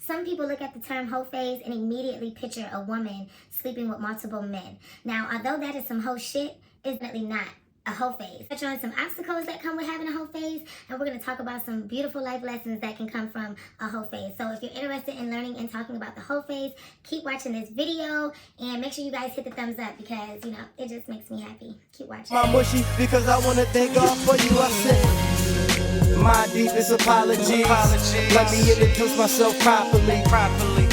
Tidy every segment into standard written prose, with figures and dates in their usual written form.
Some people look at the term hoe phase and immediately picture a woman sleeping with multiple men. Now, although that is some hoe shit, it's definitely not a hoe phase. Touch on some obstacles that come with having a hoe phase, and we're going to talk about some beautiful life lessons that can come from a hoe phase. So if you're interested in learning and talking about the hoe phase, keep watching this video and make sure you guys hit the thumbs up because, you know, it just makes me happy. Keep watching. My mushy because I want to thank God for you. I said my deepest apologies. Let me introduce myself properly.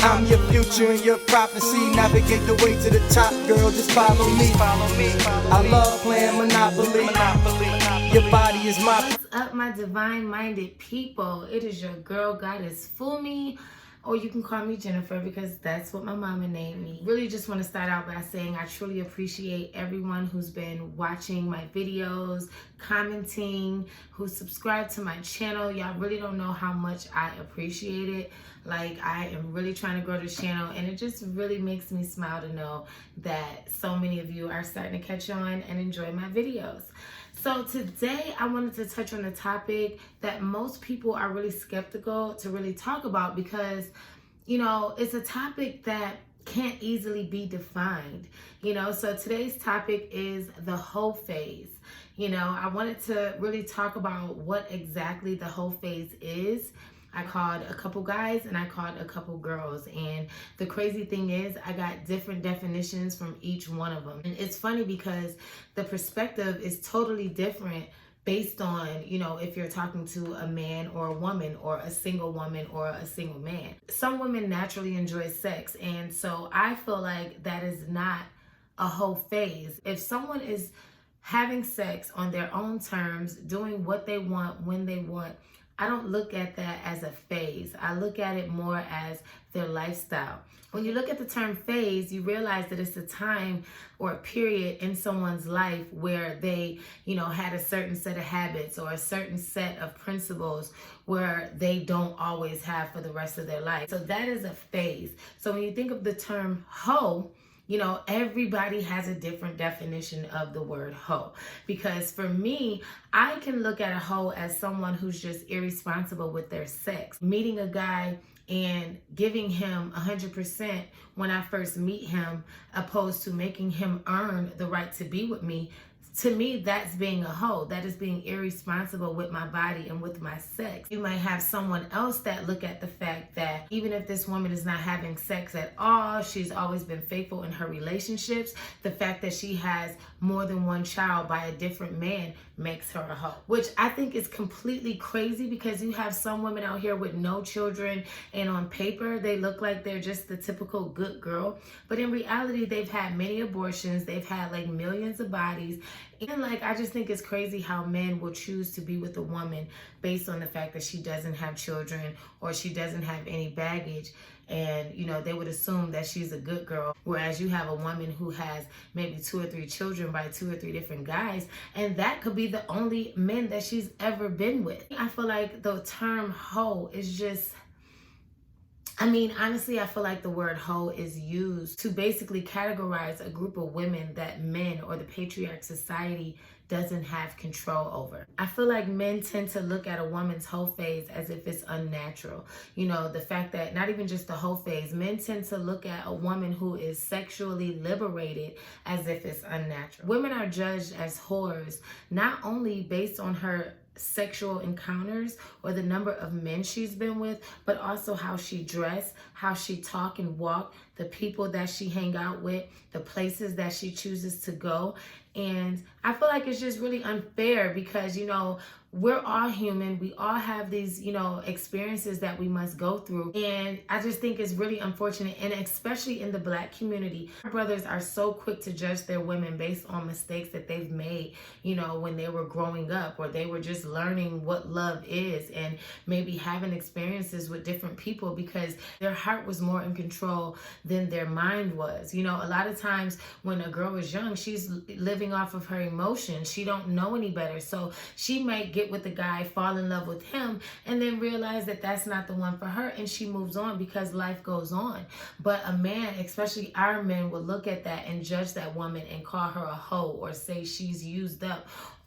I'm your future and your prophecy. Navigate the way to the top, girl, just follow me. I love playing Monopoly. Your body is my... What's up, my divine-minded people? It is your girl, Goddess Fumi, or you can call me Jennifer because that's what my mama named me. Really just want to start out by saying I truly appreciate everyone who's been watching my videos, commenting, who subscribed to my channel. Y'all really don't know how much I appreciate it. Like, I am really trying to grow this channel, and it just really makes me smile to know that so many of you are starting to catch on and enjoy my videos. So today I wanted to touch on a topic that most people are really skeptical to really talk about because, you know, it's a topic that can't easily be defined, you know. So today's topic is the hoe phase. You know, I wanted to really talk about what exactly the hoe phase is. I called a couple guys and I called a couple girls, and the crazy thing is I got different definitions from each one of them. And it's funny because the perspective is totally different based on, you know, if you're talking to a man or a woman or a single woman or a single man. Some women naturally enjoy sex, and so I feel like that is not a hoe phase. If someone is having sex on their own terms, doing what they want, when they want, I don't look at that as a phase. I look at it more as their lifestyle. When you look at the term phase, you realize that it's a time or a period in someone's life where they, you know, had a certain set of habits or a certain set of principles where they don't always have for the rest of their life. So that is a phase. So when you think of the term hoe, you know, everybody has a different definition of the word hoe. Because for me, I can look at a hoe as someone who's just irresponsible with their sex. Meeting a guy and giving him 100% when I first meet him, opposed to making him earn the right to be with me. To me, that's being a hoe. That is being irresponsible with my body and with my sex. You might have someone else that look at the fact that even if this woman is not having sex at all, she's always been faithful in her relationships, the fact that she has more than one child by a different man makes her a hoe. Which I think is completely crazy because you have some women out here with no children and on paper they look like they're just the typical good girl. But in reality, they've had many abortions, they've had like millions of bodies. And like, I just think it's crazy how men will choose to be with a woman based on the fact that she doesn't have children or she doesn't have any baggage. And, you know, they would assume that she's a good girl. Whereas you have a woman who has maybe 2 or 3 children by 2 or 3 different guys. And that could be the only men that she's ever been with. I feel like the term hoe is just... I mean, honestly, I feel like the word hoe is used to basically categorize a group of women that men or the patriarch society doesn't have control over. I feel like men tend to look at a woman's hoe phase as if it's unnatural. You know, the fact that not even just the hoe phase, men tend to look at a woman who is sexually liberated as if it's unnatural. Women are judged as whores, not only based on her sexual encounters or the number of men she's been with, but also how she dress, how she talk and walk, the people that she hang out with, the places that she chooses to go. And I feel like it's just really unfair because, you know, we're all human. We all have these, you know, experiences that we must go through. And I just think it's really unfortunate. And especially in the Black community, our brothers are so quick to judge their women based on mistakes that they've made, you know, when they were growing up or they were just learning what love is and maybe having experiences with different people because their heart was more in control than their mind was. You know, a lot of times when a girl is young, she's living off of her emotions. She don't know any better. So she might get with the guy, fall in love with him, and then realize that that's not the one for her, and she moves on because life goes on. But a man, especially our men, will look at that and judge that woman and call her a hoe or say she's used up.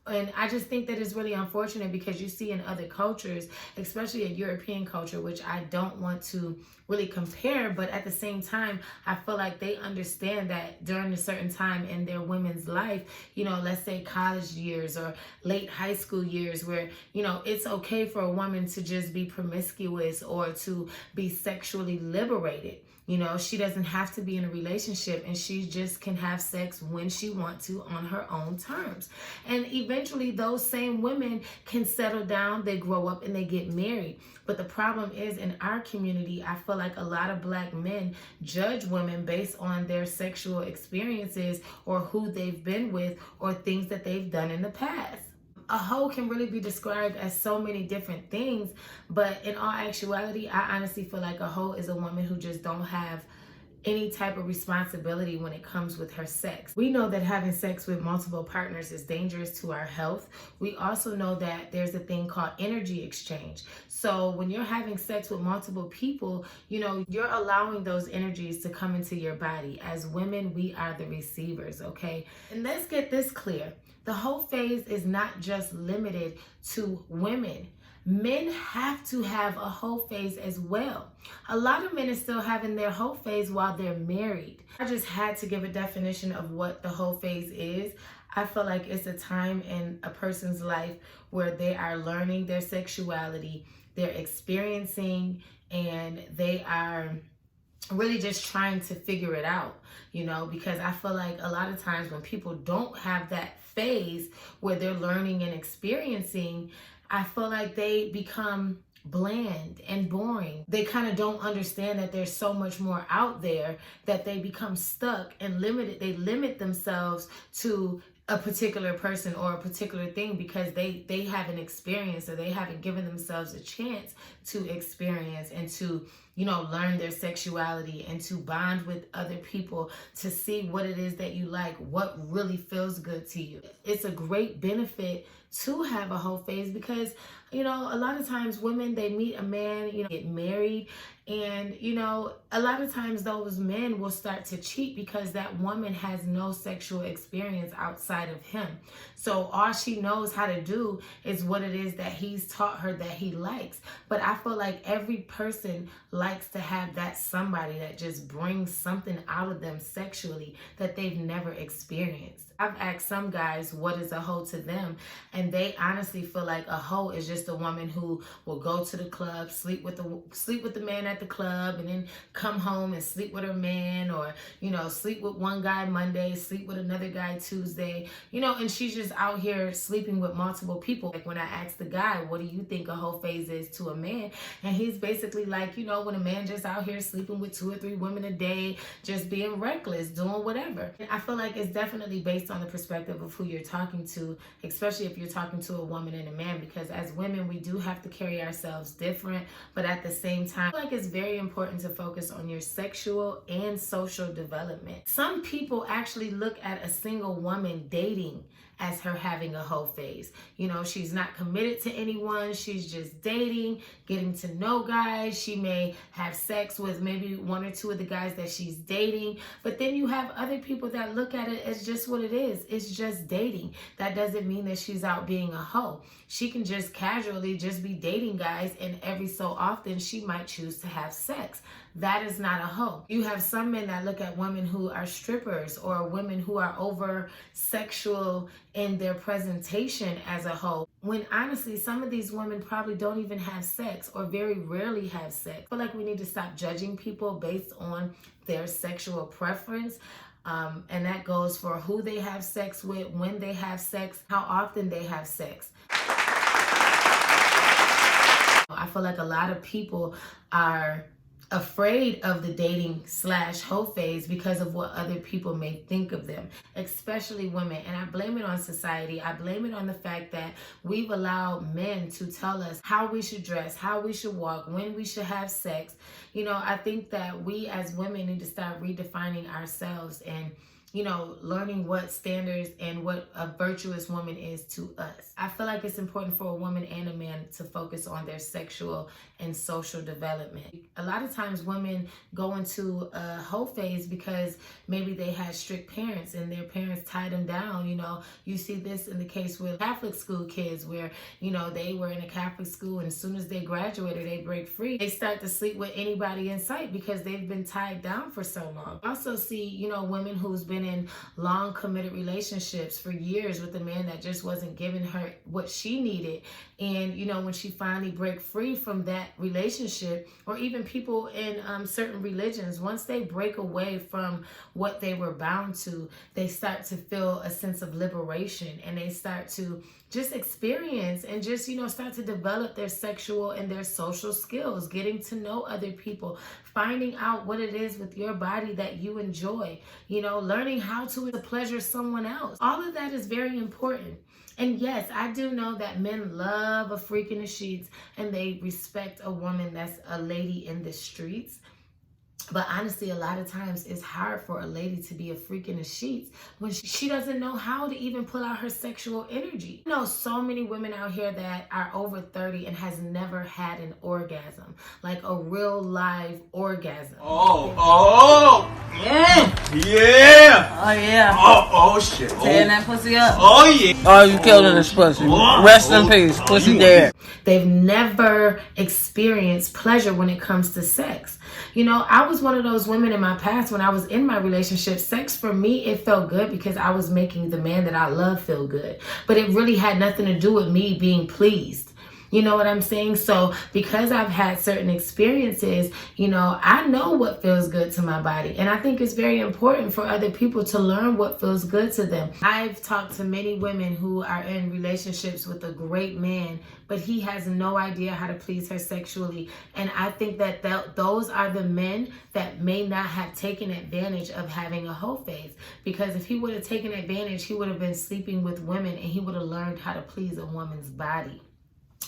And I just think that it's really unfortunate because you see in other cultures, especially in European culture, which I don't want to really compare, but at the same time, I feel like they understand that during a certain time in their women's life, let's say college years or late high school years, where, it's okay for a woman to just be promiscuous or to be sexually liberated. She doesn't have to be in a relationship, and she just can have sex when she wants to on her own terms. And eventually those same women can settle down, they grow up, and they get married. But the problem is, in our community, I feel like a lot of Black men judge women based on their sexual experiences or who they've been with or things that they've done in the past. A hoe can really be described as so many different things, but in all actuality, I honestly feel like a hoe is a woman who just don't have any type of responsibility when it comes with her sex. We know that having sex with multiple partners is dangerous to our health. We also know that there's a thing called energy exchange. So when you're having sex with multiple people, you're allowing those energies to come into your body. As women, we are the receivers, okay? And let's get this clear. The hoe phase is not just limited to women. Men have to have a hoe phase as well. A lot of men are still having their hoe phase while they're married. I just had to give a definition of what the hoe phase is. I feel like it's a time in a person's life where they are learning their sexuality, they're experiencing, and they are really just trying to figure it out, because I feel like a lot of times when people don't have that phase where they're learning and experiencing, I feel like they become bland and boring. They kind of don't understand that there's so much more out there, that they become stuck and limited. They limit themselves to a particular person or a particular thing because they haven't experienced, or they haven't given themselves a chance to experience and to learn their sexuality and to bond with other people, to see what it is that you like, what really feels good to you. It's a great benefit to have a hoe phase because, a lot of times women, they meet a man, get married, and, a lot of times those men will start to cheat because that woman has no sexual experience outside of him. So all she knows how to do is what it is that he's taught her that he likes. But I feel like every person likes to have that somebody that just brings something out of them sexually that they've never experienced. I've asked some guys what is a hoe to them, and they honestly feel like a hoe is just a woman who will go to the club, sleep with the man at the club, and then come home and sleep with her man, or sleep with one guy Monday, sleep with another guy Tuesday, and she's just out here sleeping with multiple people. Like when I asked the guy, what do you think a hoe phase is to a man? And he's basically like, when a man just out here sleeping with 2 or 3 women a day, just being reckless, doing whatever. And I feel like it's definitely based on the perspective of who you're talking to, especially if you're talking to a woman and a man, because as women, we do have to carry ourselves different, but at the same time, I feel like it's very important to focus on your sexual and social development. Some people actually look at a single woman dating as her having a hoe phase. She's not committed to anyone. She's just dating, getting to know guys. She may have sex with maybe 1 or 2 of the guys that she's dating. But then you have other people that look at it as just what it is. It's just dating. That doesn't mean that she's out being a hoe. She can just casually just be dating guys, and every so often she might choose to have sex. That is not a hoe. You have some men that look at women who are strippers or women who are over sexual in their presentation as a hoe, when honestly some of these women probably don't even have sex or very rarely have sex. I feel like we need to stop judging people based on their sexual preference. And that goes for who they have sex with, when they have sex, how often they have sex. I feel like a lot of people are afraid of the dating / hoe phase because of what other people may think of them, especially women. And I blame it on society. I blame it on the fact that we've allowed men to tell us how we should dress, how we should walk, when we should have sex. I think that we as women need to start redefining ourselves and learning what standards and what a virtuous woman is to us. I feel like it's important for a woman and a man to focus on their sexual and social development. A lot of times women go into a hoe phase because maybe they had strict parents and their parents tied them down. You see this in the case with Catholic school kids where, they were in a Catholic school, and as soon as they graduated, they break free. They start to sleep with anybody in sight because they've been tied down for so long. I also see, women who's been in long committed relationships for years with a man that just wasn't giving her what she needed. And, when she finally break free from that relationship, or even people in certain religions, once they break away from what they were bound to, they start to feel a sense of liberation, and they start to just experience and just, start to develop their sexual and their social skills, getting to know other people, finding out what it is with your body that you enjoy, learning how to pleasure someone else. All of that is very important. And yes, I do know that men love a freak in the sheets, and they respect a woman that's a lady in the streets. But honestly, a lot of times it's hard for a lady to be a freak in the sheets when she doesn't know how to even pull out her sexual energy. I know so many women out here that are over 30 and has never had an orgasm, like a real live orgasm. Oh shit. Tearing that pussy up. Oh yeah. Oh, you killing this pussy. Rest in peace. Pussy dead. They've never experienced pleasure when it comes to sex. I was one of those women in my past when I was in my relationship. Sex for me, it felt good because I was making the man that I love feel good. But it really had nothing to do with me being pleased. You know what I'm saying? So because I've had certain experiences, I know what feels good to my body. And I think it's very important for other people to learn what feels good to them. I've talked to many women who are in relationships with a great man, but he has no idea how to please her sexually. And I think that those are the men that may not have taken advantage of having a hoe phase. Because if he would have taken advantage, he would have been sleeping with women, and he would have learned how to please a woman's body.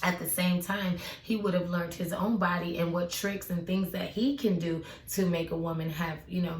At the same time, he would have learned his own body and what tricks and things that he can do to make a woman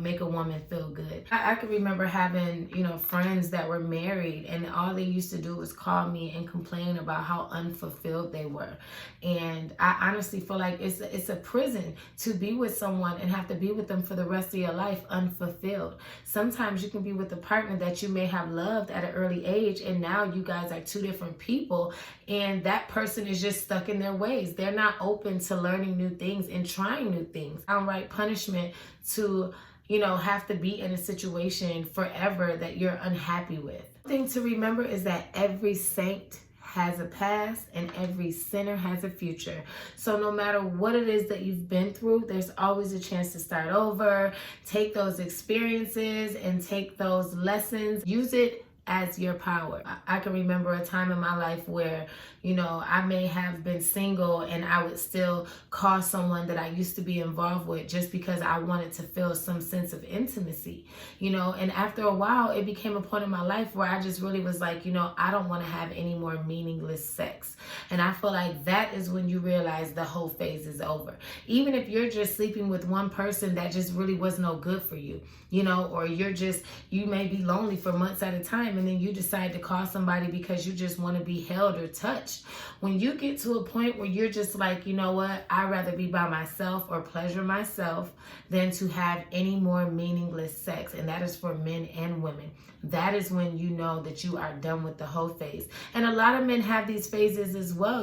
make a woman feel good. I can remember having, friends that were married, and all they used to do was call me and complain about how unfulfilled they were. And I honestly feel like it's a prison to be with someone and have to be with them for the rest of your life unfulfilled. Sometimes you can be with a partner that you may have loved at an early age, and now you guys are two different people, and that person is just stuck in their ways. They're not open to learning new things and trying new things. Downright punishment to, have to be in a situation forever that you're unhappy with. The thing to remember is that every saint has a past and every sinner has a future. So no matter what it is that you've been through, there's always a chance to start over, take those experiences and take those lessons, use it as your power. I can remember a time in my life where, I may have been single and I would still call someone that I used to be involved with just because I wanted to feel some sense of intimacy, and after a while it became a point in my life where I just really was like, I don't want to have any more meaningless sex. And I feel like that is when you realize the whole phase is over. Even if you're just sleeping with one person that just really was no good for you, or you may be lonely for months at a time, and then you decide to call somebody because you just want to be held or touched. When you get to a point where you're just like, what, I'd rather be by myself or pleasure myself than to have any more meaningless sex. And that is for men and women. That is when you know that you are done with the hoe phase. And a lot of men have these phases as well.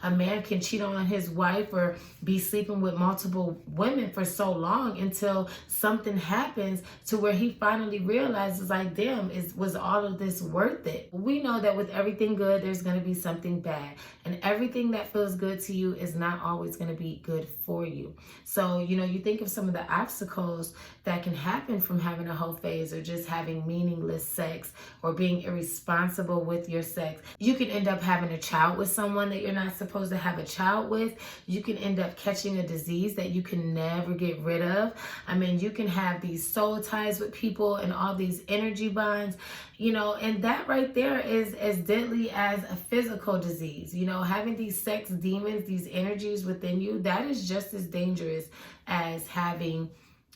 A man can cheat on his wife or be sleeping with multiple women for so long until something happens to where he finally realizes, like, damn, was all of this worth it? We know that with everything good, there's going to be something bad. And everything that feels good to you is not always going to be good for you. So, you think of some of the obstacles that can happen from having a hoe phase or just having meaningless sex or being irresponsible with your sex. You can end up having a child with someone that you're not supposed to have a child with. You can end up catching a disease that you can never get rid of. You can have these soul ties with people and all these energy bonds, and that right there is as deadly as a physical disease. Having these sex demons, these energies within you, that is just as dangerous as having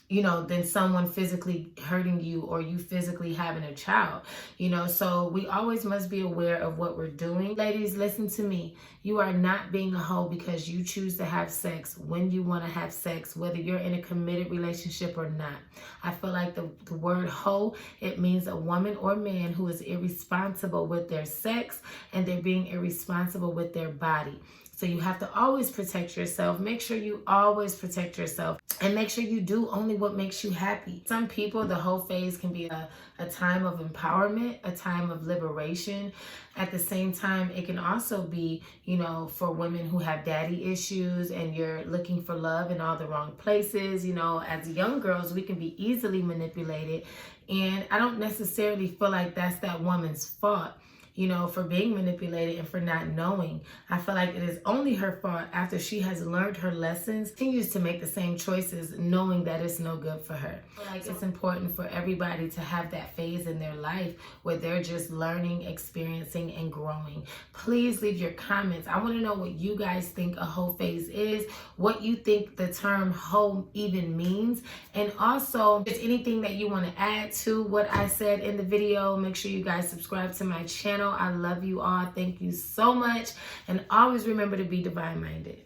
than someone physically hurting you or you physically having a child, so we always must be aware of what we're doing. Ladies, listen to me. You are not being a hoe because you choose to have sex when you want to have sex, whether you're in a committed relationship or not. I feel like the word hoe, it means a woman or man who is irresponsible with their sex and they're being irresponsible with their body. So you have to always protect yourself. Make sure you always protect yourself and make sure you do only what makes you happy. Some people, the whole phase can be a time of empowerment, a time of liberation. At the same time, it can also be, for women who have daddy issues and you're looking for love in all the wrong places. As young girls, we can be easily manipulated. And I don't necessarily feel like that's that woman's fault, for being manipulated and for not knowing. I feel like it is only her fault after she has learned her lessons, continues to make the same choices knowing that it's no good for her. I feel like it's important for everybody to have that phase in their life where they're just learning, experiencing, and growing. Please leave your comments. I want to know what you guys think a hoe phase is, what you think the term hoe even means, and also if there's anything that you want to add to what I said in the video, make sure you guys subscribe to my channel. I love you all. Thank you so much. And always remember to be divine-minded.